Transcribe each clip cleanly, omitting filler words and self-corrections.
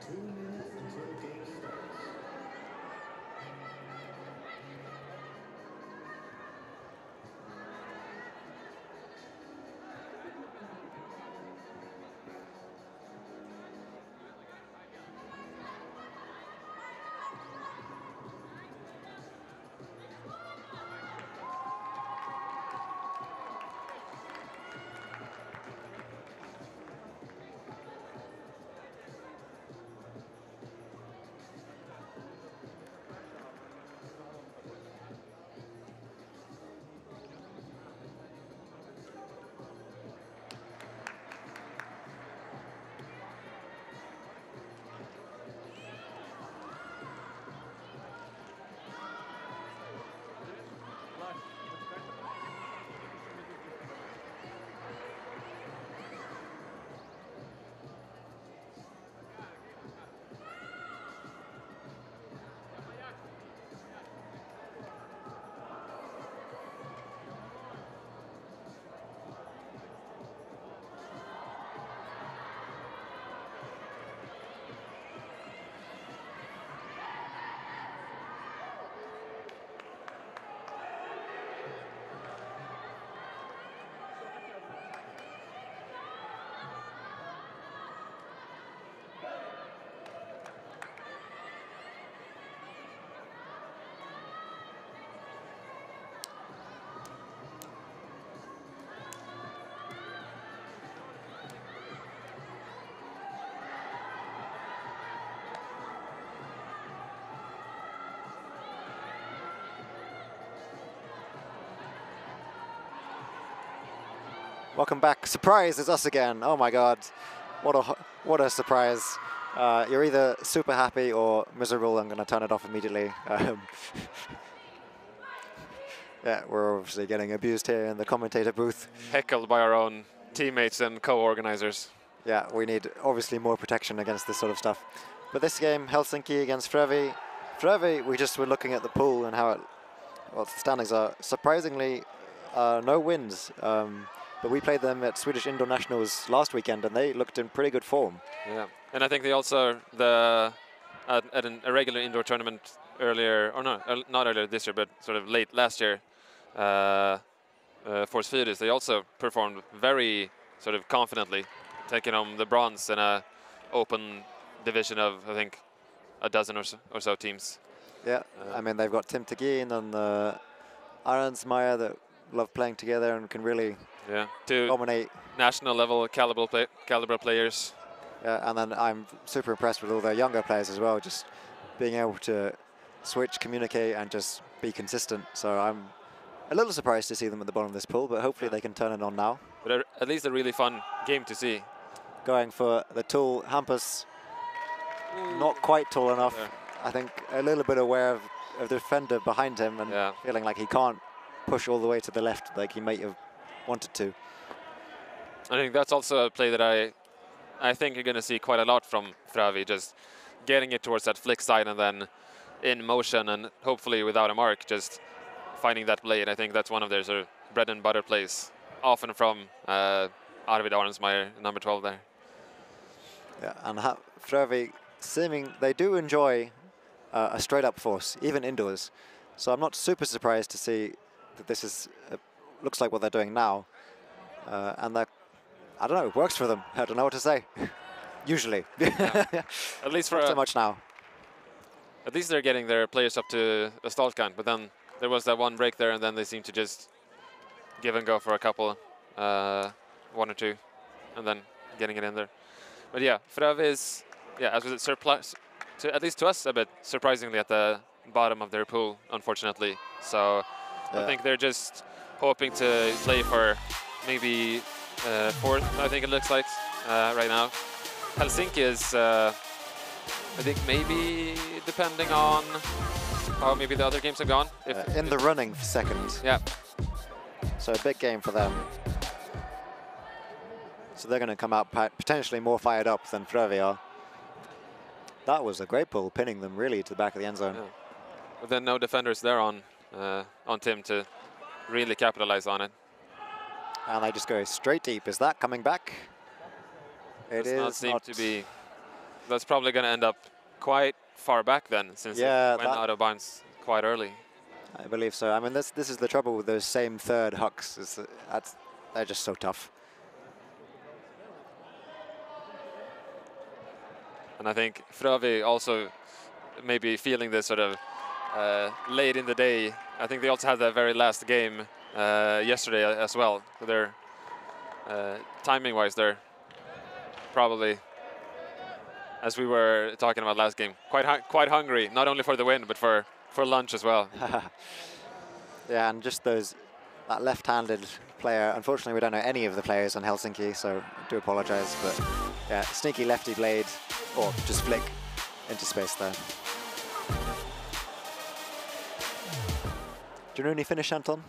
2 minutes until game starts. Welcome back. Surprise, it's us again. Oh my God, what a surprise. You're either super happy or miserable. I'm going to turn it off immediately. Yeah, we're obviously getting abused here in the commentator booth. Heckled by our own teammates and co-organizers. Yeah, we need obviously more protection against this sort of stuff. But this game, Helsinki against Frövi. Frövi, we just were looking at the pool and how it, well, the standings are surprisingly no wins. But we played them at Swedish Indoor Nationals last weekend, and they looked in pretty good form. Yeah, and I think they also at a regular indoor tournament earlier, or no, not earlier this year, but sort of late last year, for Swedish, they also performed very sort of confidently, taking home the bronze in a open division of I think a dozen or so teams. Yeah, I mean they've got Tim Tegin and Arensmeyer that love playing together and can really dominate. National level caliber players. Yeah, and then I'm super impressed with all their younger players as well, just being able to switch, communicate, and just be consistent. So I'm a little surprised to see them at the bottom of this pool, but hopefully they can turn it on now. But at least a really fun game to see. Going for the tall Hampus, not quite tall enough. Yeah. I think a little bit aware of the defender behind him and feeling like he can't push all the way to the left like he might have wanted to. I think that's also a play that I think you're going to see quite a lot from Frövi, just getting it towards that flick side and then in motion and hopefully without a mark, just finding that play. And I think that's one of their sort of bread and butter plays, often from Arvid Arensmeyer, number 12 there. Yeah, and Frövi they do enjoy a straight-up force, even indoors. So I'm not super surprised to see that this is looks like what they're doing now, and that I don't know, it works for them. I don't know what to say. Usually, at least for not so much now. At least they're getting their players up to a start count, but then there was that one break there, and then they seem to just give and go for a couple, one or two, and then getting it in there. But yeah, Frövi is, as was it at least to us, a bit surprisingly at the bottom of their pool, unfortunately. So I think they're just hoping to play for maybe fourth, I think it looks like, right now. Helsinki is, I think maybe depending on how maybe the other games have gone. In the running for second. Yeah. So a big game for them. So they're going to come out potentially more fired up than Frövi are. That was a great pull, pinning them really to the back of the end zone. Yeah. But then no defenders there on Tim to really capitalize on it. And they just go straight deep. Is that coming back? It does is not seem to be. that's probably going to end up quite far back then, since it went out of bounds quite early. I believe so. I mean, this is the trouble with those same third hucks. Is that they're just so tough. And I think Frövi also maybe feeling this sort of late in the day. I think they also had that very last game yesterday as well. So they're timing-wise, they're probably, as we were talking about last game, quite hungry, not only for the win but for lunch as well. Yeah, and just that left-handed player. Unfortunately, we don't know any of the players on Helsinki, so I do apologize. But yeah, sneaky lefty blade, or just flick into space there. Do you know any Finnish, Anton?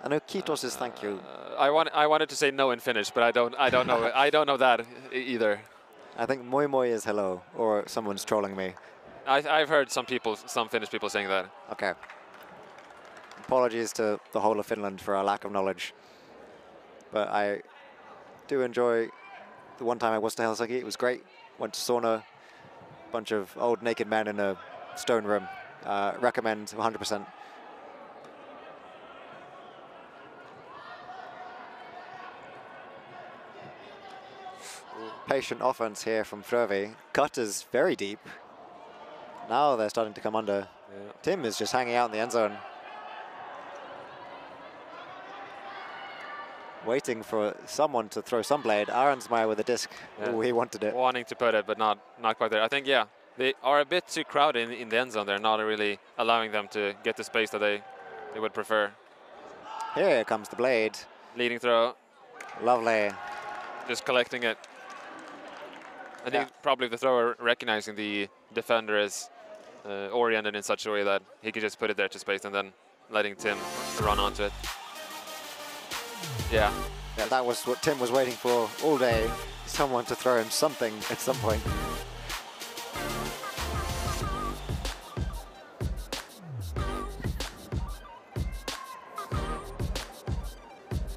I know Kiitos is thank you. I wanted to say no in Finnish, but I don't know I don't know that either. I think moi moi is hello, or someone's trolling me. I've heard some Finnish people saying that. Okay. Apologies to the whole of Finland for our lack of knowledge. But I do enjoy the one time I was to Helsinki. It was great. Went to sauna, bunch of old naked men in a stone room. Recommend 100%. Patient offense here from Frövi. Cut is very deep. Now they're starting to come under. Yeah. Tim is just hanging out in the end zone. Waiting for someone to throw some blade. Aronsmaier with a disc. Yeah. Ooh, he wanted it. Wanting to put it, but not quite there. I think, yeah, they are a bit too crowded in the end zone. They're not really allowing them to get the space that they would prefer. Here comes the blade. Leading throw. Lovely. Just collecting it. I think probably the thrower recognizing the defender is oriented in such a way that he can just put it there to space and then letting Tim run onto it. Yeah. Yeah, that was what Tim was waiting for all day. Someone to throw him something at some point.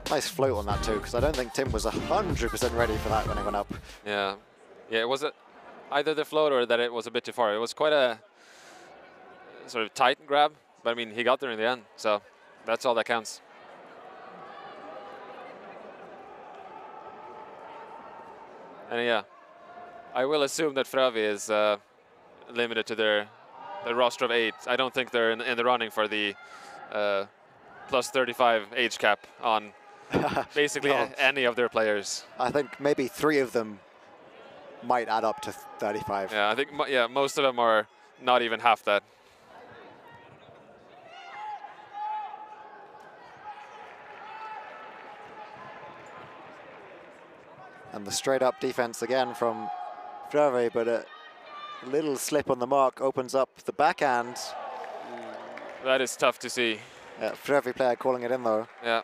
Nice float on that too, because I don't think Tim was 100% ready for that when it went up. Yeah. Yeah, it was either the float or that it was a bit too far. It was quite a sort of tight grab, but I mean, he got there in the end, so that's all that counts. And yeah, I will assume that Frövi is limited to their roster of 8. I don't think they're in the running for the plus 35 age cap on basically any of their players. I think maybe 3 of them might add up to 35. Yeah, I think most of them are not even half that. And the straight up defense again from Frövi, but a little slip on the mark opens up the backhand. That is tough to see. Yeah, Frövi player calling it in though. Yeah.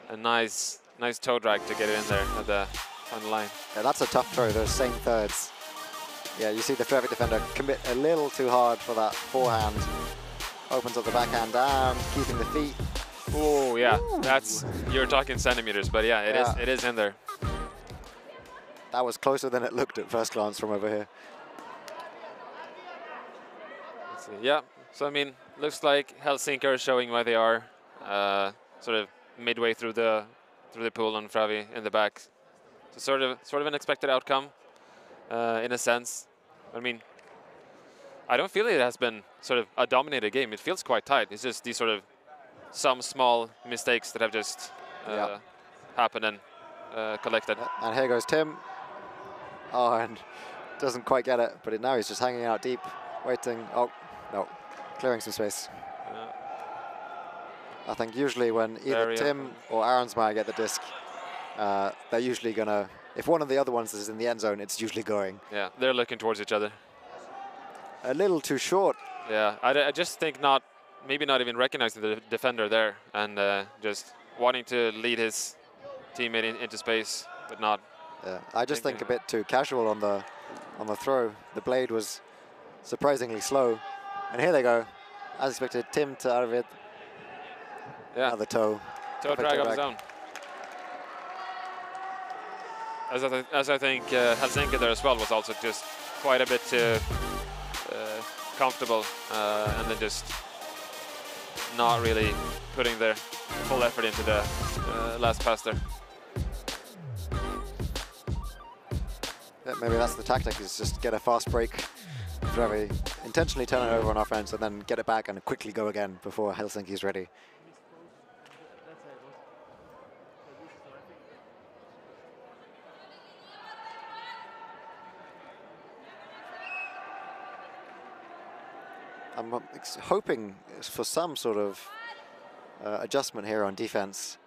A nice toe drag to get it in there at the on the line. Yeah, that's a tough throw, those same thirds. Yeah, you see the Frövi defender commit a little too hard for that forehand. Opens up the backhand down, keeping the feet. Oh yeah, that's, you're talking centimeters, but yeah, it is in there. That was closer than it looked at first glance from over here. Let's see. Yeah, so I mean, looks like Helsinki are showing where they are, sort of midway through the pool on Frövi in the back. So sort of an expected outcome, in a sense. I mean, I don't feel it has been sort of a dominated game. It feels quite tight. It's just these sort of some small mistakes that have just happened and collected. And here goes Tim. Oh, and doesn't quite get it, but now he's just hanging out deep, waiting. Oh, no, clearing some space. I think usually when either Tim or Aronsmaier get the disc, they're usually gonna, if one of the other ones is in the end zone, it's usually going. Yeah, they're looking towards each other. A little too short. Yeah, I just think maybe not even recognizing the defender there and just wanting to lead his teammate into space, but not. Yeah, I just think a bit too casual on the throw. The blade was surprisingly slow. And here they go. As expected, Tim to Arvid. Yeah. Another toe. Toe drag of his own. as I think Helsinki there as well was also just quite a bit too comfortable and then just not really putting their full effort into the last pass there. Yeah, maybe that's the tactic, is just get a fast break, Frövi intentionally turn it over on offense and then get it back and quickly go again before Helsinki is ready. I'm hoping for some sort of adjustment here on defense.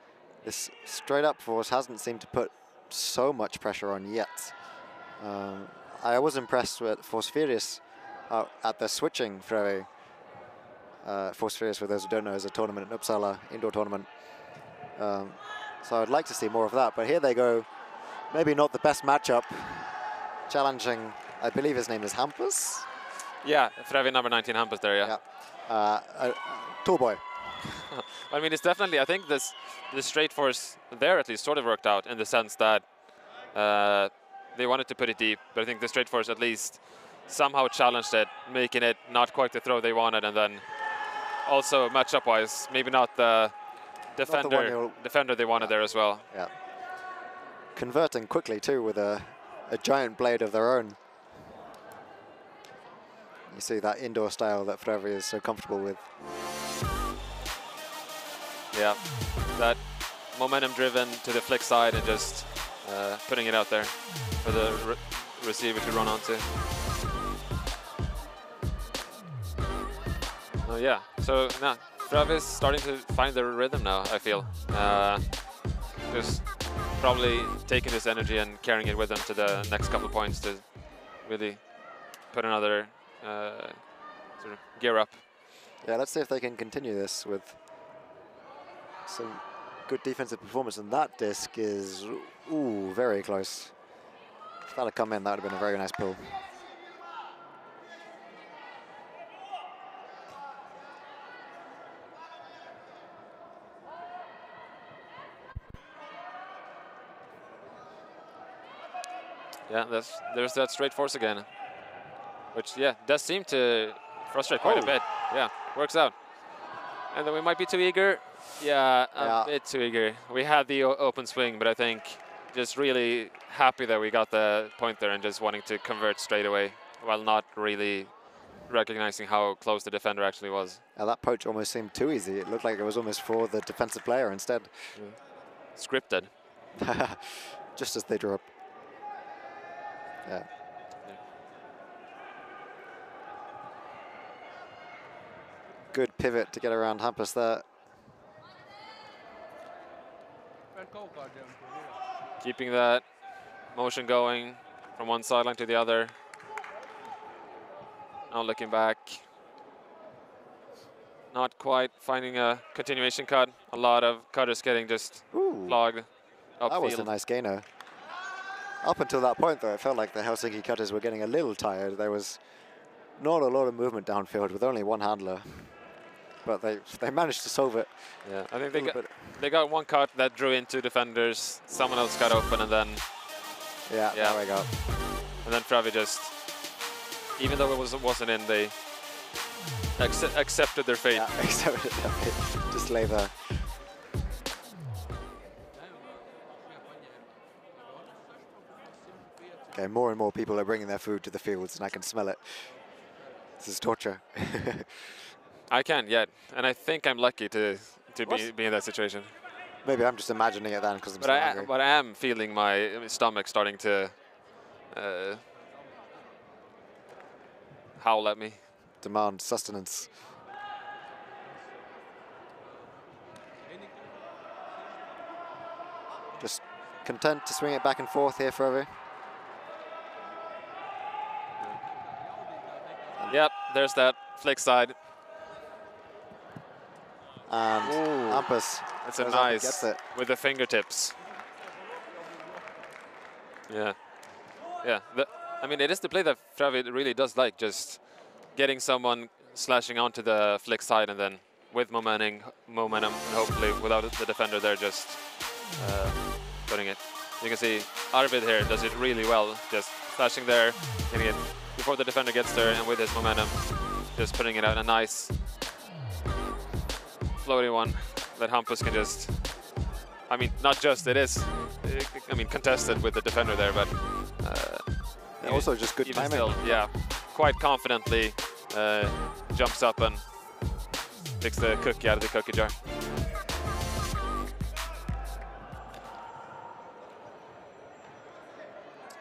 This straight up force hasn't seemed to put so much pressure on yet. I was impressed with Forsfirius at the switching Frövi. Forsfirius, for those who don't know, is a tournament in Uppsala, indoor tournament. So I'd like to see more of that, but here they go. Maybe not the best matchup. Challenging, I believe his name is Hampus. Yeah, Frövi number 19 Hampus there, yeah. Tall boy. I mean, it's definitely, I think the straight force there at least sort of worked out in the sense that they wanted to put it deep, but I think the straight force at least somehow challenged it, making it not quite the throw they wanted, and then also matchup-wise, maybe not the defender they wanted there as well. Yeah. Converting quickly too with a giant blade of their own. You see that indoor style that Frövi is so comfortable with. Yeah, that momentum driven to the flick side and just putting it out there for the receiver to run onto. Oh yeah, so now Frövi is starting to find their rhythm now, I feel. Just probably taking this energy and carrying it with them to the next couple of points to really put another sort of gear up. Yeah, let's see if they can continue this with some good defensive performance. And that disc is, ooh, very close. If that had come in, that would have been a very nice pull. Yeah, there's that straight force again, which, yeah, does seem to frustrate quite a bit. Yeah, works out. And then we might be too eager. Yeah, a bit too eager. We had the open swing, but I think just really happy that we got the point there and just wanting to convert straight away while not really recognizing how close the defender actually was. Yeah, that poach almost seemed too easy. It looked like it was almost for the defensive player instead. Yeah. Scripted. Just as they drew up. Yeah. Good pivot to get around Hampus there. Keeping that motion going from one sideline to the other. Now looking back. Not quite finding a continuation cut. A lot of cutters getting just flogged upfield. That was a nice gainer. Up until that point, though, it felt like the Helsinki cutters were getting a little tired. There was not a lot of movement downfield with only one handler. But they managed to solve it. Yeah, I think they got one cut that drew into defenders. Someone else got open, and then yeah, there we go. And then Frövi just, even though it wasn't in, they accepted their fate. Yeah, accepted their fate. Just lay there. Okay, more and more people are bringing their food to the fields, and I can smell it. This is torture. I can, yeah, and I think I'm lucky to be in that situation. Maybe I'm just imagining it then because I'm so hungry. But I am feeling my stomach starting to howl at me. Demand sustenance. Just content to swing it back and forth here, Frövi. Yep, there's that flick side. And Hampus. That's a nice with the fingertips. Yeah, yeah. I mean, it is the play that Frövi really does like, just getting someone slashing onto the flick side and then with momentum, and hopefully without the defender there, just putting it You can see Arvid here does it really well, just flashing there, getting it before the defender gets there, and with his momentum, just putting it out a nice floaty one that Hampus can just, I mean, not just, it is, I mean, contested with the defender there, but also just good timing. Still, yeah, quite confidently jumps up and picks the cookie out of the cookie jar.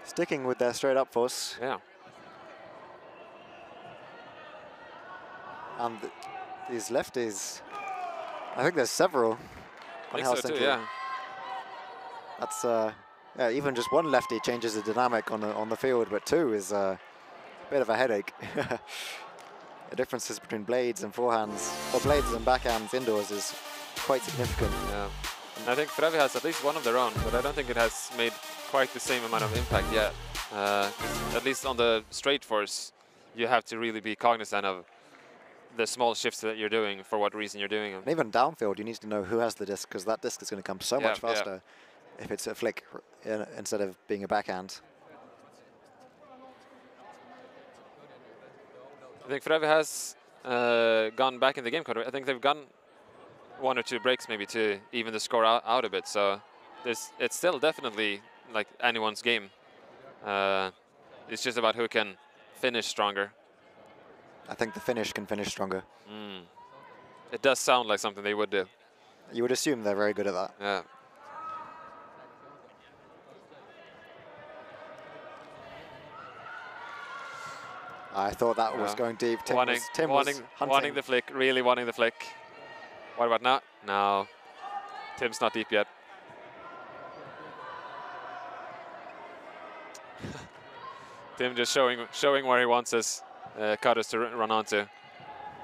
Sticking with their straight up force. Yeah. And these lefties, I think there's several. I think so too, yeah. That's yeah, even just one lefty changes the dynamic on the field, but two is a bit of a headache. The differences between blades and forehands, or blades and backhands indoors, is quite significant. Yeah. And I think Frövi has at least one of their own, but I don't think it has made quite the same amount of impact yet. At least on the straight force, you have to really be cognizant of the small shifts that you're doing, for what reason you're doing them. And even downfield, you need to know who has the disc, because that disc is going to come so much faster if it's a flick instead of being a backhand. I think Frövi has gone back in the game. I think they've gone one or two breaks maybe to even the score out a bit. So it's still definitely like anyone's game. It's just about who can finish stronger. I think the finish can finish stronger. It does sound like something they would do. You would assume they're very good at that. Yeah. I thought that was going deep. Tim was wanting the flick, really wanting the flick. What about now? No. Tim's not deep yet. Tim just showing where he wants his cutters to run onto,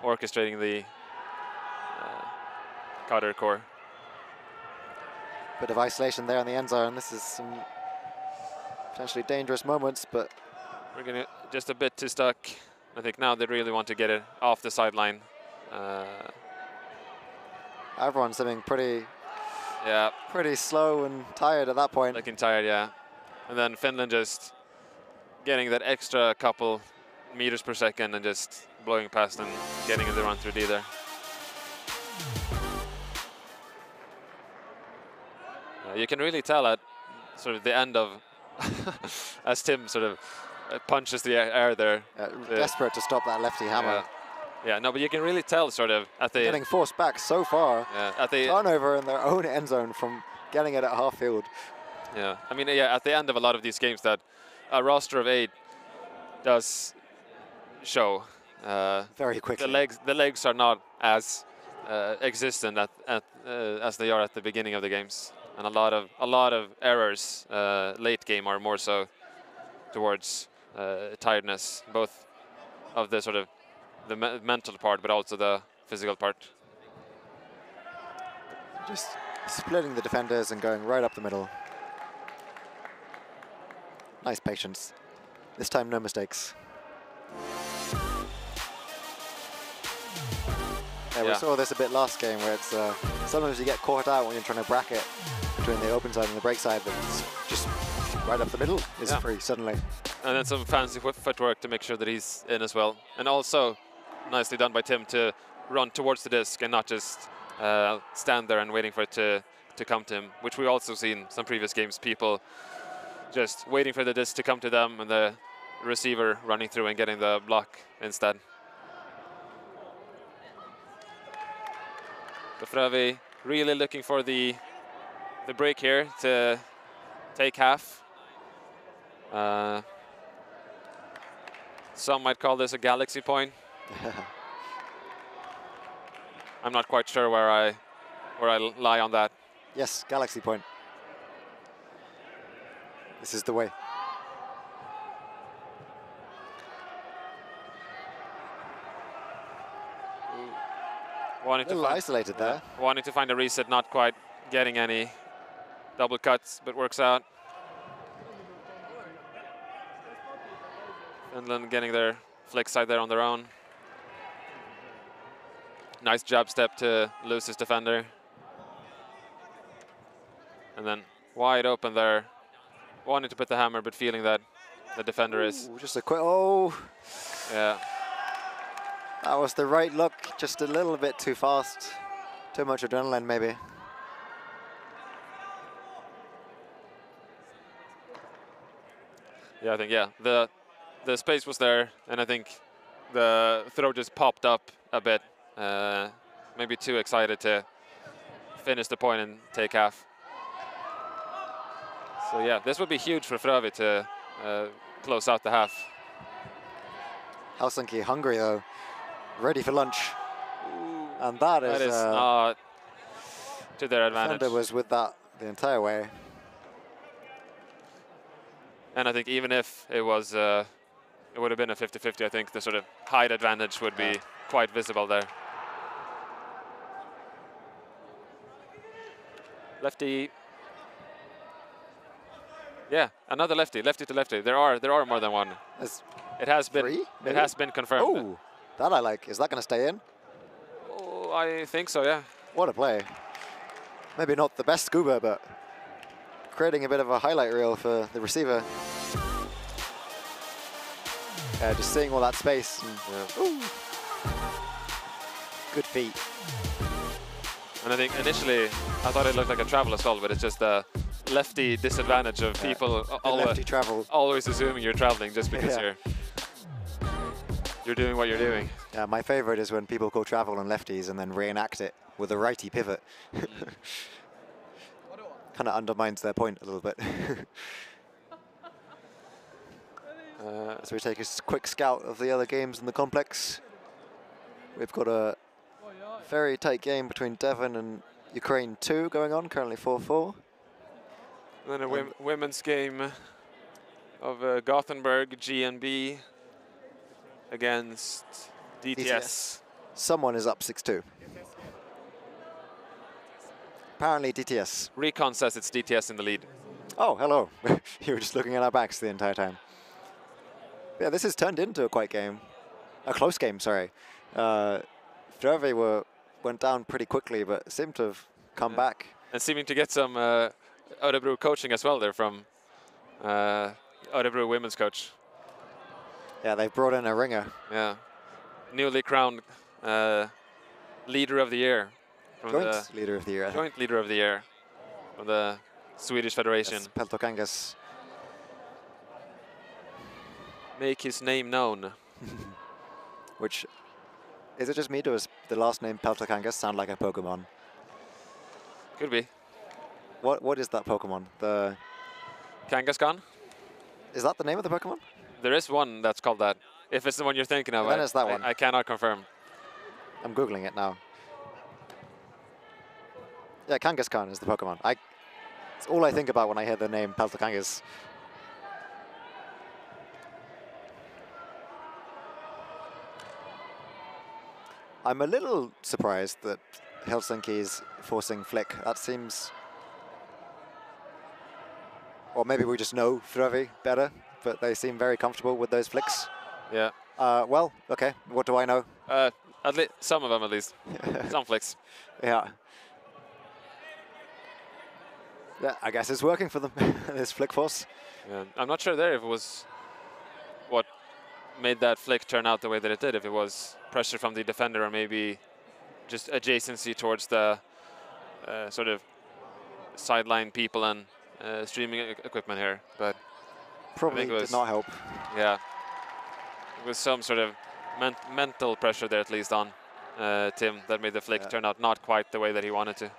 orchestrating the cutter core. Bit of isolation there in the end zone. This is some potentially dangerous moments, but we're gonna just a bit too stuck. I think now they really want to get it off the sideline. Everyone's looking pretty slow and tired at that point. Looking tired, yeah. And then Finland just getting that extra couple meters per second and just blowing past and getting the run through D there. You can really tell at sort of the end of, as Tim sort of punches the air there. Desperate to stop that lefty hammer. Yeah, no, but you can really tell sort of at the... Getting forced back so far. Yeah, at the... Turnover in their own end zone from getting it at half field. Yeah, I mean, yeah, at the end of a lot of these games that a roster of 8 does show. Very quickly. The legs are not as existent as they are at the beginning of the games. And a lot of errors late game are more so towards tiredness, both of the sort of the mental part, but also the physical part. Just splitting the defenders and going right up the middle. Nice patience. This time, no mistakes. Yeah, we saw this a bit last game, where it's sometimes you get caught out when you're trying to bracket between the open side and the break side, but it's just right up the middle is free suddenly. And then some fancy footwork to make sure that he's in as well. And also nicely done by Tim to run towards the disc and not just stand there and waiting for it to come to him, which we also seen some previous games, people just waiting for the disc to come to them and the receiver running through and getting the block instead. The Frövi really looking for the break here to take half. Some might call this a galaxy point. I'm not quite sure where I lie on that. Yes, galaxy point. This is the way. Wanting a little isolated there. Wanting to find a reset, not quite getting any double cuts, but works out. Finland getting their flick side there on their own. Nice jab step to lose his defender. And then wide open there wanting to put the hammer, but feeling that the defender is. Ooh, just a quick, oh. Yeah. That was the right look, just a little bit too fast. Too much adrenaline, maybe. Yeah, I think, yeah. The space was there, and I think the throw just popped up a bit. Maybe too excited to finish the point and take half. So yeah, this would be huge for Frövi to close out the half. Helsinki hungry though, ready for lunch. Ooh, And that is not to their advantage. Defender was with that the entire way. And I think even if it was, it would have been a 50-50, I think the sort of height advantage would be quite visible there. Lefty. Yeah, another lefty to lefty. There are more than one. It has been three, it has been confirmed. Oh, that I like. Is that going to stay in? Oh, I think so, yeah. What a play. Maybe not the best scuba, but creating a bit of a highlight reel for the receiver. Just seeing all that space. And, good feet. And I think initially I thought it looked like a travel as well, but it's just a lefty disadvantage of people lefty travel. always assuming you're traveling just because you're doing what you're doing. Yeah, my favorite is when people call travel on lefties and then reenact it with a righty pivot. Kind of undermines their point a little bit. So we take a quick scout of the other games in the complex. We've got a very tight game between Devon and Ukraine 2 going on, currently 4-4. And then a women's game of Gothenburg GNB against DTS. Someone is up 6-2. Apparently DTS. Recon says it's DTS in the lead. Oh, hello. You were just looking at our backs the entire time. Yeah, this has turned into a close game, sorry. Frövi went down pretty quickly, but seemed to have come back. And seeming to get some Örebro coaching as well there from Örebro women's coach. Yeah, they've brought in a ringer. Yeah. Newly crowned leader of the year. Joint leader of the year. Joint leader of the year from the Swedish Federation. Yes, Peltokangas. Make his name known. Which, is it just me, does the last name Peltokangas sound like a Pokemon? Could be. What is that Pokemon? The Kangaskhan? Is that the name of the Pokemon? There is one that's called that. If it's the one you're thinking of, then it's that one. I cannot confirm. I'm Googling it now. Yeah, Kangaskhan is the Pokemon. It's all I think about when I hear the name Peltokangas. I'm a little surprised that Helsinki is forcing flick. That seems... Or maybe we just know Frövi better, but they seem very comfortable with those flicks. Yeah. Well, okay, what do I know? At least some of them, at least. Some flicks. Yeah. Yeah, I guess it's working for them, this flick force. Yeah. I'm not sure there if it was what made that flick turn out the way that it did, if it was pressure from the defender or maybe just adjacency towards the sort of sideline people and streaming equipment here. But probably did not help. Yeah. It was some sort of mental pressure there, at least on Tim, that made the flick turn out not quite the way that he wanted to.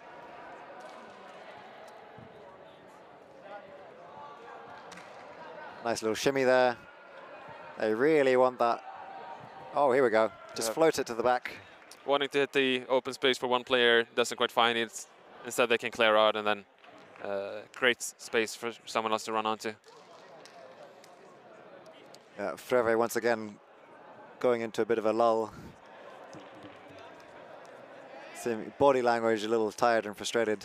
Nice little shimmy there. They really want that. Oh, here we go. Just float it to the back. Wanting to hit the open space for one player, doesn't quite find it. Instead, they can clear out and then create space for someone else to run onto. Yeah, Frövi once again going into a bit of a lull. Seeing body language a little tired and frustrated.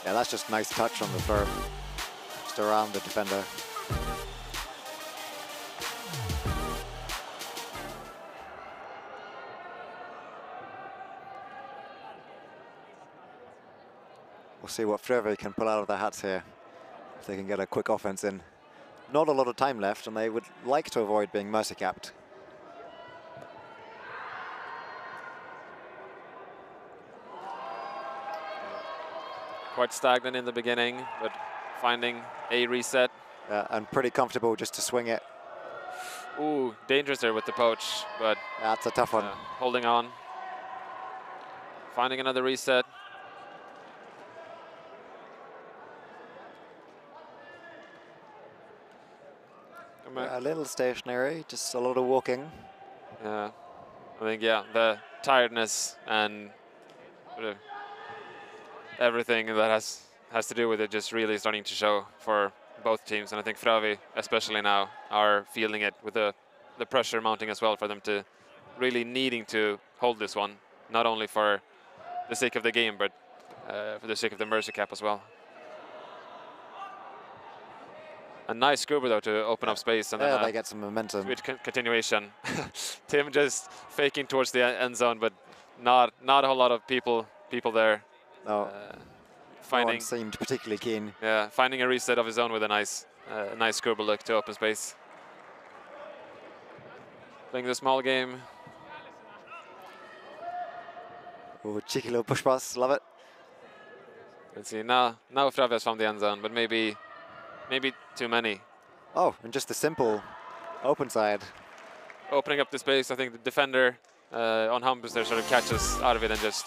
Yeah, that's just nice touch on the throw. Just around the defender. We'll see what Frövi can pull out of their hats here. If they can get a quick offense in. Not a lot of time left, and they would like to avoid being mercy capped. Quite stagnant in the beginning, but finding a reset. And pretty comfortable just to swing it. Ooh, dangerous there with the poach, but That's a tough one. holding on. Finding another reset. A little stationary, just a lot of walking. Yeah, I think, yeah, the tiredness and sort of everything that has to do with it just really starting to show for both teams. And I think Frövi, especially now, are feeling it with the pressure mounting as well for them to really needing to hold this one, not only for the sake of the game, but for the sake of the mercy cap as well. A nice scuba though to open up space, and then they get some momentum. With continuation. Tim just faking towards the end zone, but not a whole lot of people there. No, finding no one seemed particularly keen. Yeah, finding a reset of his own with a nice scuba look to open space. Playing the small game. Oh, cheeky little push pass, love it. Let's see, now Frövi has found the end zone, but maybe too many. Oh, and just a simple open side. Opening up the space, I think the defender on Hampus there sort of catches out of it and just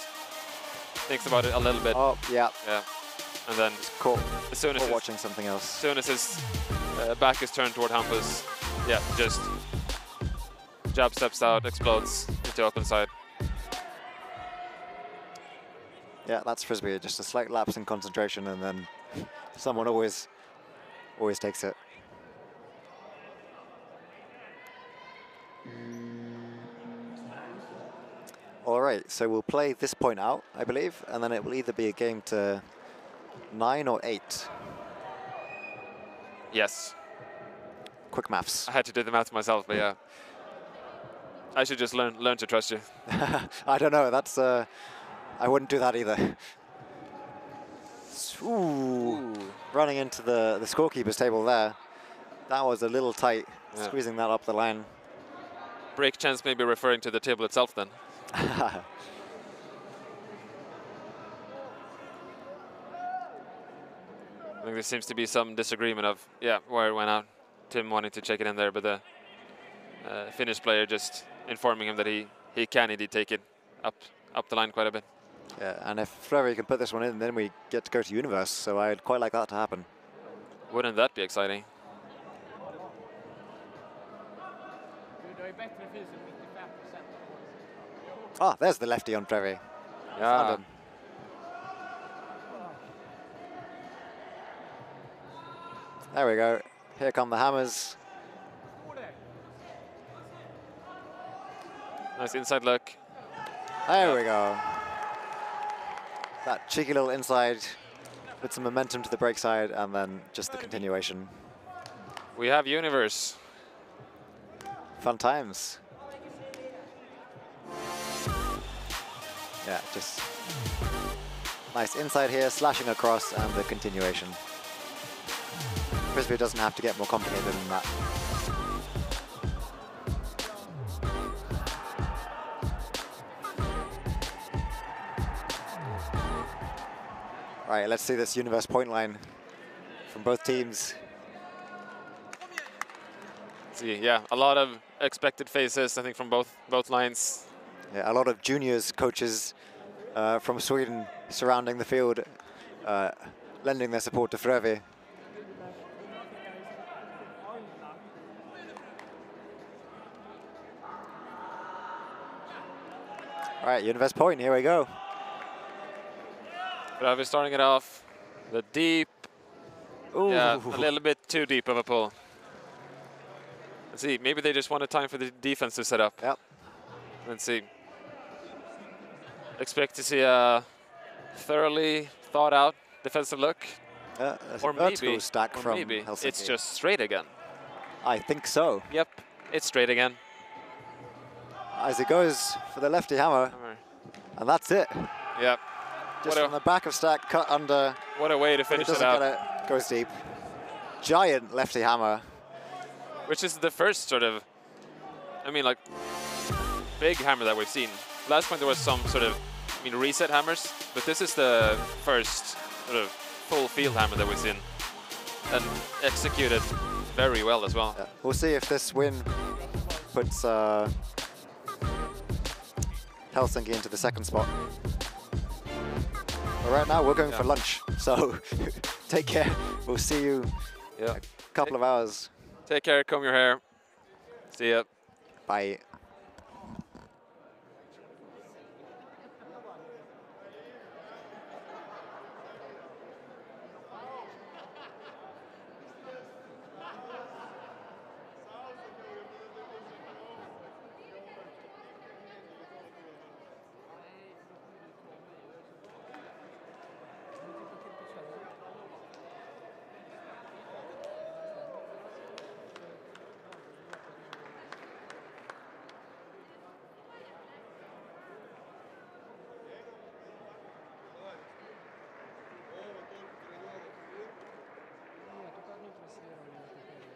thinks about it a little bit. Oh, yeah. Yeah, and then Caught as soon as watching something else. As soon as his back is turned toward Hampus, yeah, just jab steps out, explodes into open side. Yeah, that's Frisbee. Just a slight lapse in concentration, and then someone always takes it. All right, so we'll play this point out, I believe, and then it will either be a game to 9 or 8. Yes. Quick maths. I had to do the math myself, but yeah. I should just learn to trust you. I don't know, that's, I wouldn't do that either. Ooh. Running into the scorekeeper's table there. That was a little tight, squeezing that up the line. Break chance maybe referring to the table itself then. I think there seems to be some disagreement of, where it went out. Tim wanting to check it in there, but the Finnish player just informing him that he can indeed take it up the line quite a bit. Yeah, and if Frövi can put this one in, then we get to go to Universe, so I'd quite like that to happen. Wouldn't that be exciting? Oh, there's the lefty on Frövi. Yeah. There we go. Here come the hammers. Nice inside look. There we go. That cheeky little inside with some momentum to the break side, and then just the continuation. We have Universe. Fun times. Yeah, just nice inside here, slashing across, and the continuation. Frisbee doesn't have to get more complicated than that. All right, let's see this Universe point line from both teams. See, yeah, a lot of expected faces, I think, from both lines. Yeah, a lot of juniors coaches from Sweden surrounding the field, lending their support to Frövi. All right, Universe point, here we go. Frövi starting it off. The deep. Ooh. Yeah, a little bit too deep of a pull. Let's see, maybe they just wanted time for the defense to set up. Yep. Let's see. Expect to see a thoroughly thought out defensive look. Or maybe stack from Helsinki. It's just straight again. I think so. Yep, it's straight again. As it goes for the lefty hammer. And that's it. Yep. Just on the back of stack, cut under. What a way to But finish it it doesn't out. get it. Goes deep. Giant lefty hammer. Which is the first sort of, I mean, like, big hammer that we've seen. Last point there was some sort of, I mean, reset hammers, but this is the first sort of full field hammer that we've seen, and executed very well as well. Yeah. We'll see if this win puts Helsinki into the second spot. But right now we're going for lunch, so take care. We'll see you in a couple of hours. Take care, comb your hair. See ya. Bye.